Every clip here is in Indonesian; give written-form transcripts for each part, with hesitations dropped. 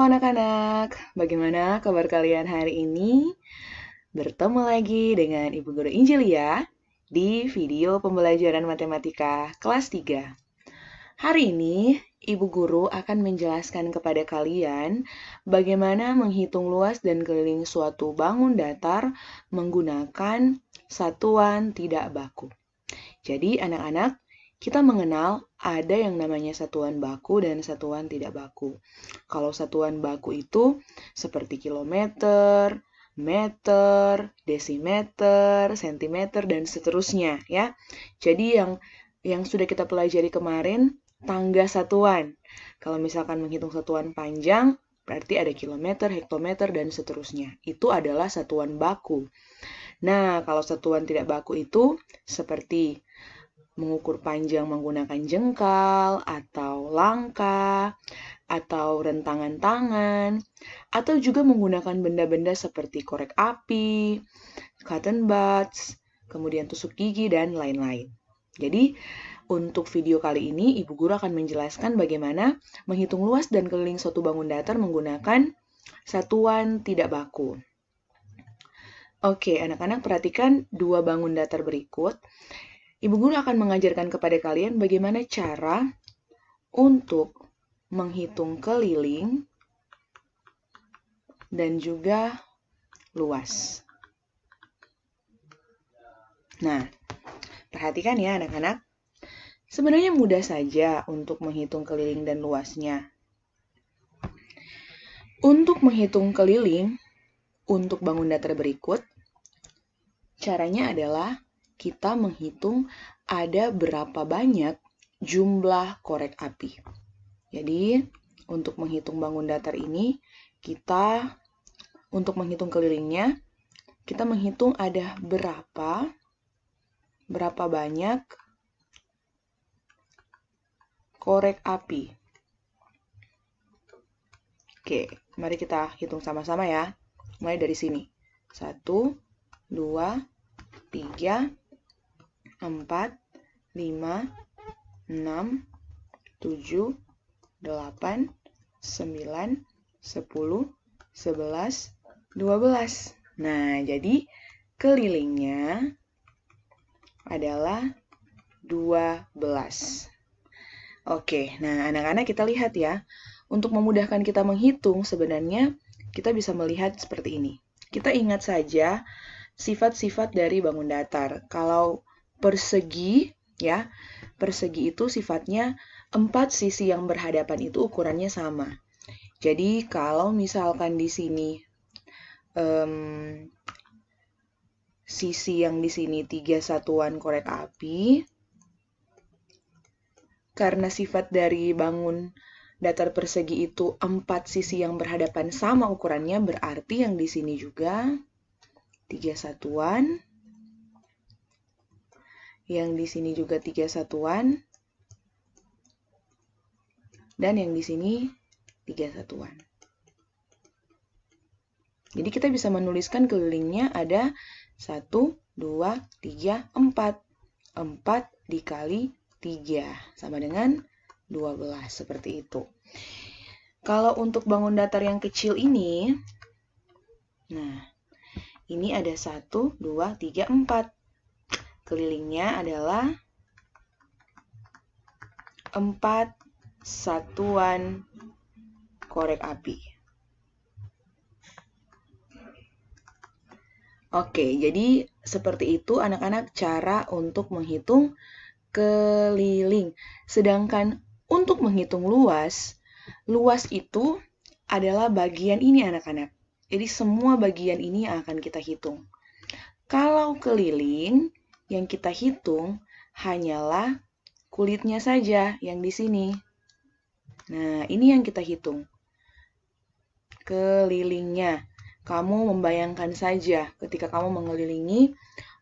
anak-anak, bagaimana kabar kalian hari ini? Bertemu lagi dengan Ibu Guru Injilia di video pembelajaran matematika kelas 3. Hari ini, Ibu Guru akan menjelaskan kepada kalian bagaimana menghitung luas dan keliling suatu bangun datar menggunakan satuan tidak baku. Jadi, anak-anak, kita mengenal ada yang namanya satuan baku dan satuan tidak baku. Kalau satuan baku itu seperti kilometer, meter, desimeter, sentimeter, dan seterusnya ya. Jadi yang sudah kita pelajari kemarin, tangga satuan. Kalau misalkan menghitung satuan panjang, berarti ada kilometer, hektometer, dan seterusnya. Itu adalah satuan baku. Nah, kalau satuan tidak baku itu seperti mengukur panjang menggunakan jengkal, atau langkah, atau rentangan tangan, atau juga menggunakan benda-benda seperti korek api, cotton buds, kemudian tusuk gigi, dan lain-lain. Jadi, untuk video kali ini, Ibu Guru akan menjelaskan bagaimana menghitung luas dan keliling suatu bangun datar menggunakan satuan tidak baku. Oke, anak-anak perhatikan dua bangun datar berikut. Ibu Guru akan mengajarkan kepada kalian bagaimana cara untuk menghitung keliling dan juga luas. Nah, perhatikan ya anak-anak. Sebenarnya mudah saja untuk menghitung keliling dan luasnya. Untuk menghitung keliling untuk bangun datar berikut, caranya adalah kita menghitung ada berapa banyak jumlah korek api. Jadi, untuk menghitung bangun datar ini, untuk menghitung kelilingnya, kita menghitung ada berapa banyak korek api. Oke, mari kita hitung sama-sama ya. Mulai dari sini. 1, 2, 3, 4, 5, 6, 7, 8, 9, 10, 11, 12. Nah, jadi kelilingnya adalah 12. Oke, nah anak-anak kita lihat ya. Untuk memudahkan kita menghitung, sebenarnya kita bisa melihat seperti ini. Kita ingat saja sifat-sifat dari bangun datar. Kalau persegi, ya, persegi itu sifatnya 4 sisi yang berhadapan itu ukurannya sama. Jadi kalau misalkan di sini sisi yang di sini 3 satuan korek api, karena sifat dari bangun datar persegi itu 4 sisi yang berhadapan sama ukurannya, berarti yang di sini juga 3 satuan, yang di sini juga 3 satuan, dan yang di sini 3 satuan. Jadi kita bisa menuliskan kelilingnya ada 1, 2, 3, 4. 4 dikali 3 sama dengan 12, seperti itu. Kalau untuk bangun datar yang kecil ini, nah, ini ada 1, 2, 3, 4. Kelilingnya adalah 4 satuan korek api. Oke, jadi seperti itu anak-anak cara untuk menghitung keliling. Sedangkan untuk menghitung luas itu adalah bagian ini anak-anak. Jadi semua bagian ini akan kita hitung. Kalau keliling, yang kita hitung hanyalah kulitnya saja yang di sini. Nah, ini yang kita hitung. Kelilingnya. Kamu membayangkan saja ketika kamu mengelilingi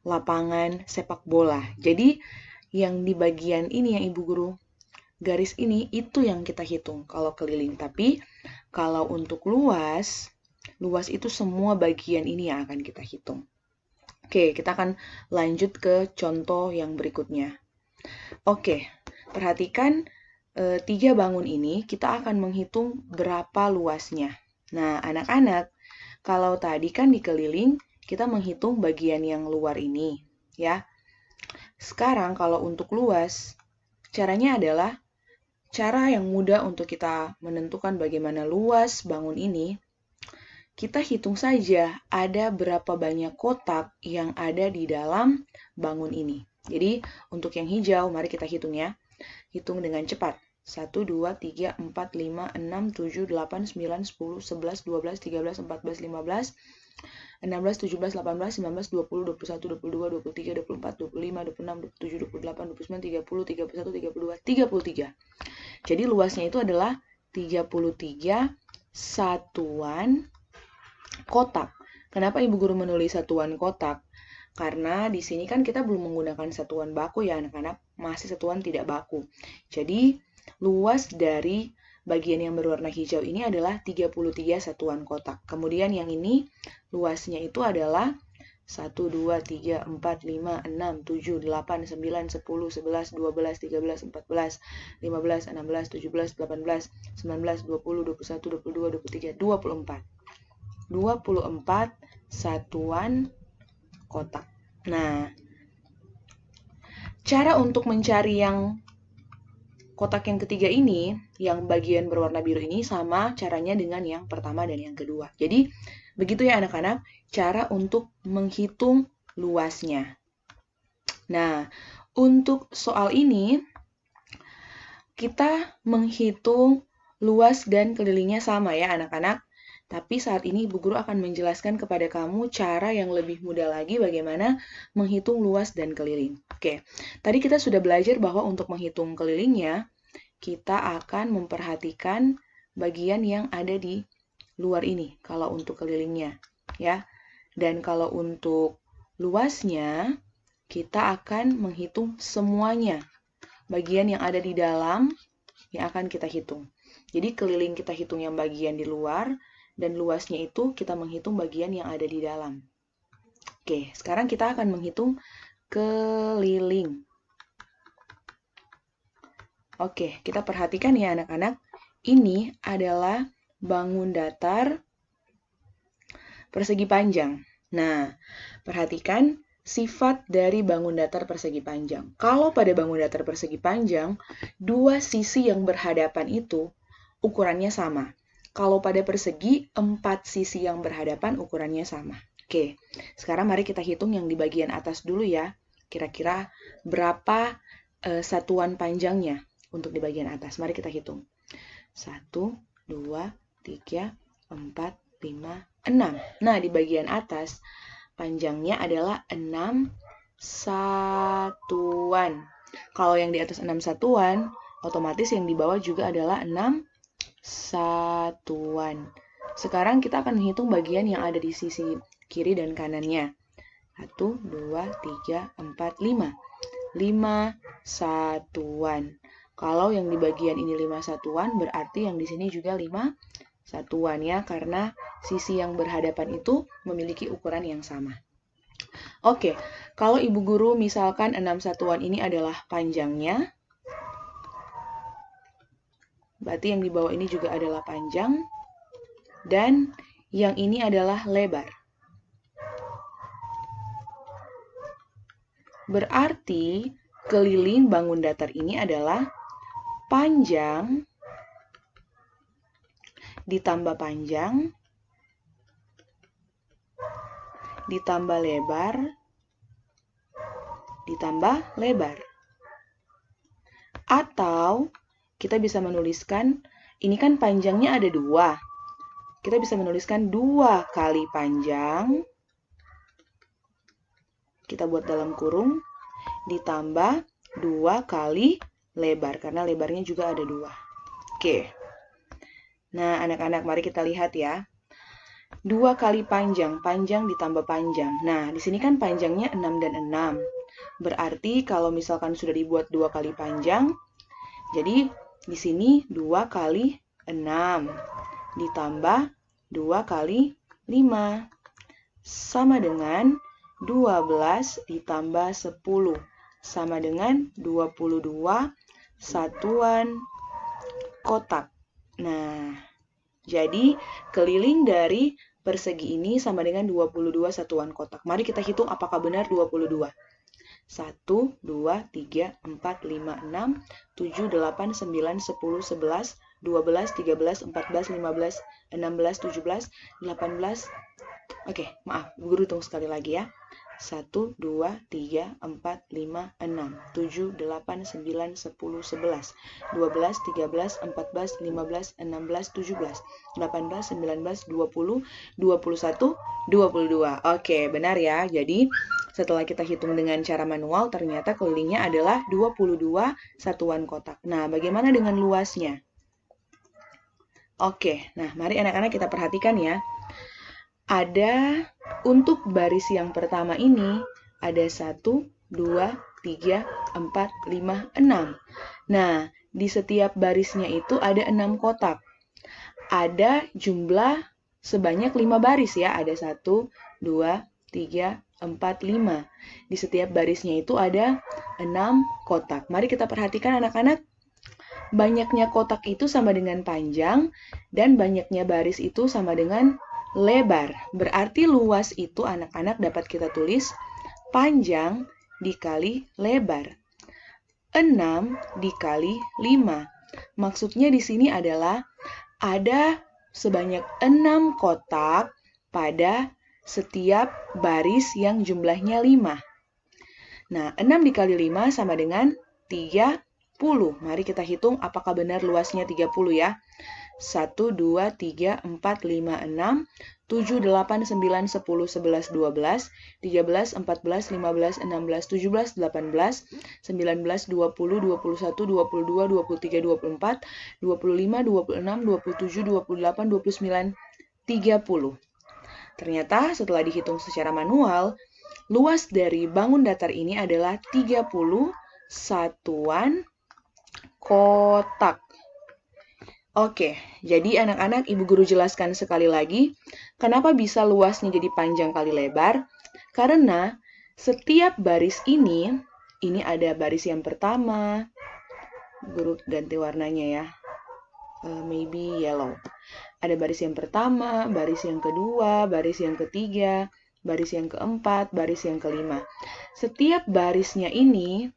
lapangan sepak bola. Jadi, yang di bagian ini yang Ibu Guru garis ini, itu yang kita hitung kalau keliling. Tapi, kalau untuk luas itu semua bagian ini yang akan kita hitung. Oke, kita akan lanjut ke contoh yang berikutnya. Oke, perhatikan 3 bangun ini, kita akan menghitung berapa luasnya. Nah, anak-anak, kalau tadi kan dikeliling, kita menghitung bagian yang luar ini, ya. Sekarang kalau untuk luas, caranya adalah cara yang mudah untuk kita menentukan bagaimana luas bangun ini. Kita hitung saja ada berapa banyak kotak yang ada di dalam bangun ini. Jadi, untuk yang hijau, mari kita hitung ya. Hitung dengan cepat. 1, 2, 3, 4, 5, 6, 7, 8, 9, 10, 11, 12, 13, 14, 15, 16, 17, 18, 19, 20, 21, 22, 23, 24, 25, 26, 27, 28, 29, 30, 31, 32, 33. Jadi luasnya itu adalah 33 satuan kotak. Kenapa Ibu Guru menulis satuan kotak? Karena di sini kan kita belum menggunakan satuan baku ya anak-anak, masih satuan tidak baku. Jadi luas dari bagian yang berwarna hijau ini adalah 33 satuan kotak. Kemudian yang ini luasnya itu adalah 1, 2, 3, 4, 5, 6, 7, 8, 9, 10, 11, 12, 13, 14, 15, 16, 17, 18, 19, 20, 21, 22, 23, 24. 24 satuan kotak. Nah, cara untuk mencari yang kotak yang ketiga ini, yang bagian berwarna biru ini sama caranya dengan yang pertama dan yang kedua. Jadi, begitu ya anak-anak, cara untuk menghitung luasnya. Nah, untuk soal ini, kita menghitung luas dan kelilingnya sama ya anak-anak. Tapi saat ini Ibu Guru akan menjelaskan kepada kamu cara yang lebih mudah lagi bagaimana menghitung luas dan keliling. Oke, tadi kita sudah belajar bahwa untuk menghitung kelilingnya, kita akan memperhatikan bagian yang ada di luar ini, kalau untuk kelilingnya, ya. Dan kalau untuk luasnya, kita akan menghitung semuanya. Bagian yang ada di dalam yang akan kita hitung. Jadi keliling kita hitung yang bagian di luar, dan luasnya itu kita menghitung bagian yang ada di dalam. Oke, sekarang kita akan menghitung keliling. Oke, kita perhatikan ya anak-anak. Ini adalah bangun datar persegi panjang. Nah, perhatikan sifat dari bangun datar persegi panjang. Kalau pada bangun datar persegi panjang, dua sisi yang berhadapan itu ukurannya sama. Kalau pada persegi, 4 sisi yang berhadapan ukurannya sama. Oke, sekarang mari kita hitung yang di bagian atas dulu ya. Kira-kira berapa satuan panjangnya untuk di bagian atas. Mari kita hitung. 1, 2, 3, 4, 5, 6. Nah, di bagian atas, panjangnya adalah 6 satuan. Kalau yang di atas 6 satuan, otomatis yang di bawah juga adalah 6 satuan. Sekarang kita akan menghitung bagian yang ada di sisi kiri dan kanannya. 1, 2, 3, 4, 5. 5 satuan. Kalau yang di bagian ini 5 satuan, berarti yang di sini juga 5 satuan ya, karena sisi yang berhadapan itu memiliki ukuran yang sama. Oke, kalau Ibu Guru misalkan 6 satuan ini adalah panjangnya, berarti yang di bawah ini juga adalah panjang, dan yang ini adalah lebar. Berarti keliling bangun datar ini adalah panjang ditambah panjang ditambah lebar ditambah lebar. Atau kita bisa menuliskan, ini kan panjangnya ada 2. Kita bisa menuliskan 2 kali panjang, kita buat dalam kurung, ditambah 2 kali lebar, karena lebarnya juga ada 2. Oke. Nah, anak-anak, mari kita lihat ya. 2 kali panjang, panjang ditambah panjang. Nah, di sini kan panjangnya 6 dan 6. Berarti kalau misalkan sudah dibuat 2 kali panjang, jadi di sini 2 kali 6 ditambah 2 kali 5 sama dengan 12 ditambah 10 sama dengan 22 satuan kotak. Nah, jadi keliling dari persegi ini sama dengan 22 satuan kotak. Mari kita hitung apakah benar 22. 1, 2, 3, 4, 5, 6, 7, 8, 9, 10, 11, 12, 13, 14, 15, 16, 17, 18. Oke, maaf, guru hitung sekali lagi ya. 1, 2, 3, 4, 5, 6, 7, 8, 9, 10, 11, 12, 13, 14, 15, 16, 17, 18, 19, 20, 21, 22. Oke, benar ya. Jadi, setelah kita hitung dengan cara manual, ternyata kelilingnya adalah 22 satuan kotak. Nah, bagaimana dengan luasnya? Oke, nah mari anak-anak kita perhatikan ya. Ada untuk baris yang pertama ini ada 1, 2, 3, 4, 5, 6. Nah, di setiap barisnya itu ada 6 kotak. Ada jumlah sebanyak 5 baris ya. Ada 1, 2, 3, 4, 5. Di setiap barisnya itu ada 6 kotak. Mari kita perhatikan anak-anak. Banyaknya kotak itu sama dengan panjang dan banyaknya baris itu sama dengan lebar. Berarti luas itu anak-anak dapat kita tulis panjang dikali lebar. 6 dikali 5. Maksudnya di sini adalah ada sebanyak 6 kotak pada setiap baris yang jumlahnya 5. Nah, 6 dikali 5 sama dengan 30. Mari kita hitung apakah benar luasnya 30 ya. 1, 2, 3, 4, 5, 6, 7, 8, 9, 10, 11, 12, 13, 14, 15, 16, 17, 18, 19, 20, 21, 22, 23, 24, 25, 26, 27, 28, 29, 30. Ternyata setelah dihitung secara manual, luas dari bangun datar ini adalah 30 satuan kotak. Oke, jadi anak-anak Ibu Guru jelaskan sekali lagi, kenapa bisa luasnya jadi panjang kali lebar? Karena setiap baris ini ada baris yang pertama, Guru ganti warnanya ya, maybe yellow. Ada baris yang pertama, baris yang kedua, baris yang ketiga, baris yang keempat, baris yang kelima. Setiap barisnya ini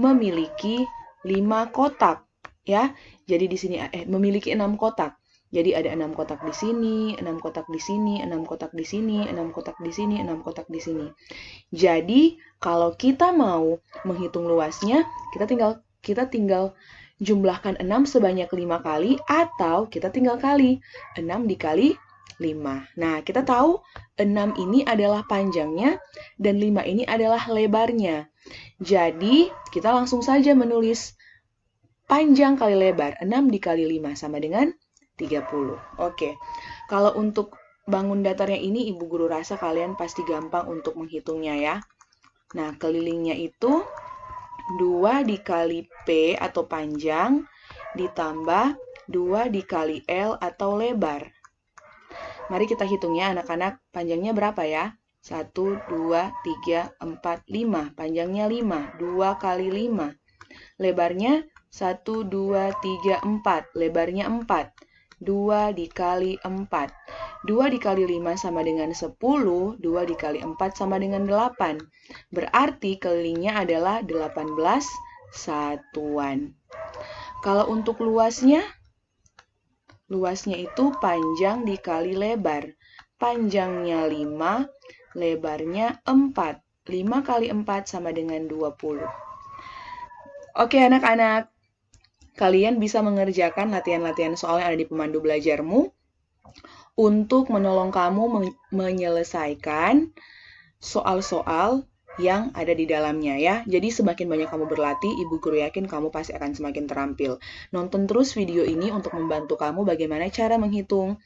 memiliki 5 kotak. Ya, jadi di sini memiliki 6 kotak. Jadi ada 6 kotak di sini, 6 kotak di sini, 6 kotak di sini, 6 kotak di sini, 6 kotak di sini. Jadi, kalau kita mau menghitung luasnya, kita tinggal jumlahkan 6 sebanyak 5 kali atau kita tinggal kali 6 dikali 5. Nah, kita tahu 6 ini adalah panjangnya dan 5 ini adalah lebarnya. Jadi, kita langsung saja menulis panjang kali lebar, 6 dikali 5 sama dengan 30. Oke, kalau untuk bangun datarnya ini, Ibu Guru rasa kalian pasti gampang untuk menghitungnya ya. Nah, kelilingnya itu 2 dikali P atau panjang, ditambah 2 dikali L atau lebar. Mari kita hitung ya anak-anak, panjangnya berapa ya? 1, 2, 3, 4, 5. Panjangnya 5, 2 kali 5. Lebarnya 1, 2, 3, 4. Lebarnya 4. 2 dikali 4. 2 dikali 5 sama dengan 10. 2 dikali 4 sama dengan 8. Berarti kelilingnya adalah 18 satuan. Kalau untuk luasnya itu panjang dikali lebar. Panjangnya 5, lebarnya 4. 5 kali 4 sama dengan 20. Oke anak-anak, kalian bisa mengerjakan latihan-latihan soal yang ada di pemandu belajarmu untuk menolong kamu menyelesaikan soal-soal yang ada di dalamnya ya. Jadi semakin banyak kamu berlatih, Ibu Guru yakin kamu pasti akan semakin terampil. Nonton terus video ini untuk membantu kamu bagaimana cara menghitung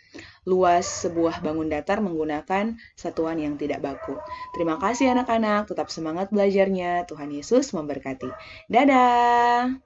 luas sebuah bangun datar menggunakan satuan yang tidak baku. Terima kasih anak-anak, tetap semangat belajarnya. Tuhan Yesus memberkati. Dadah!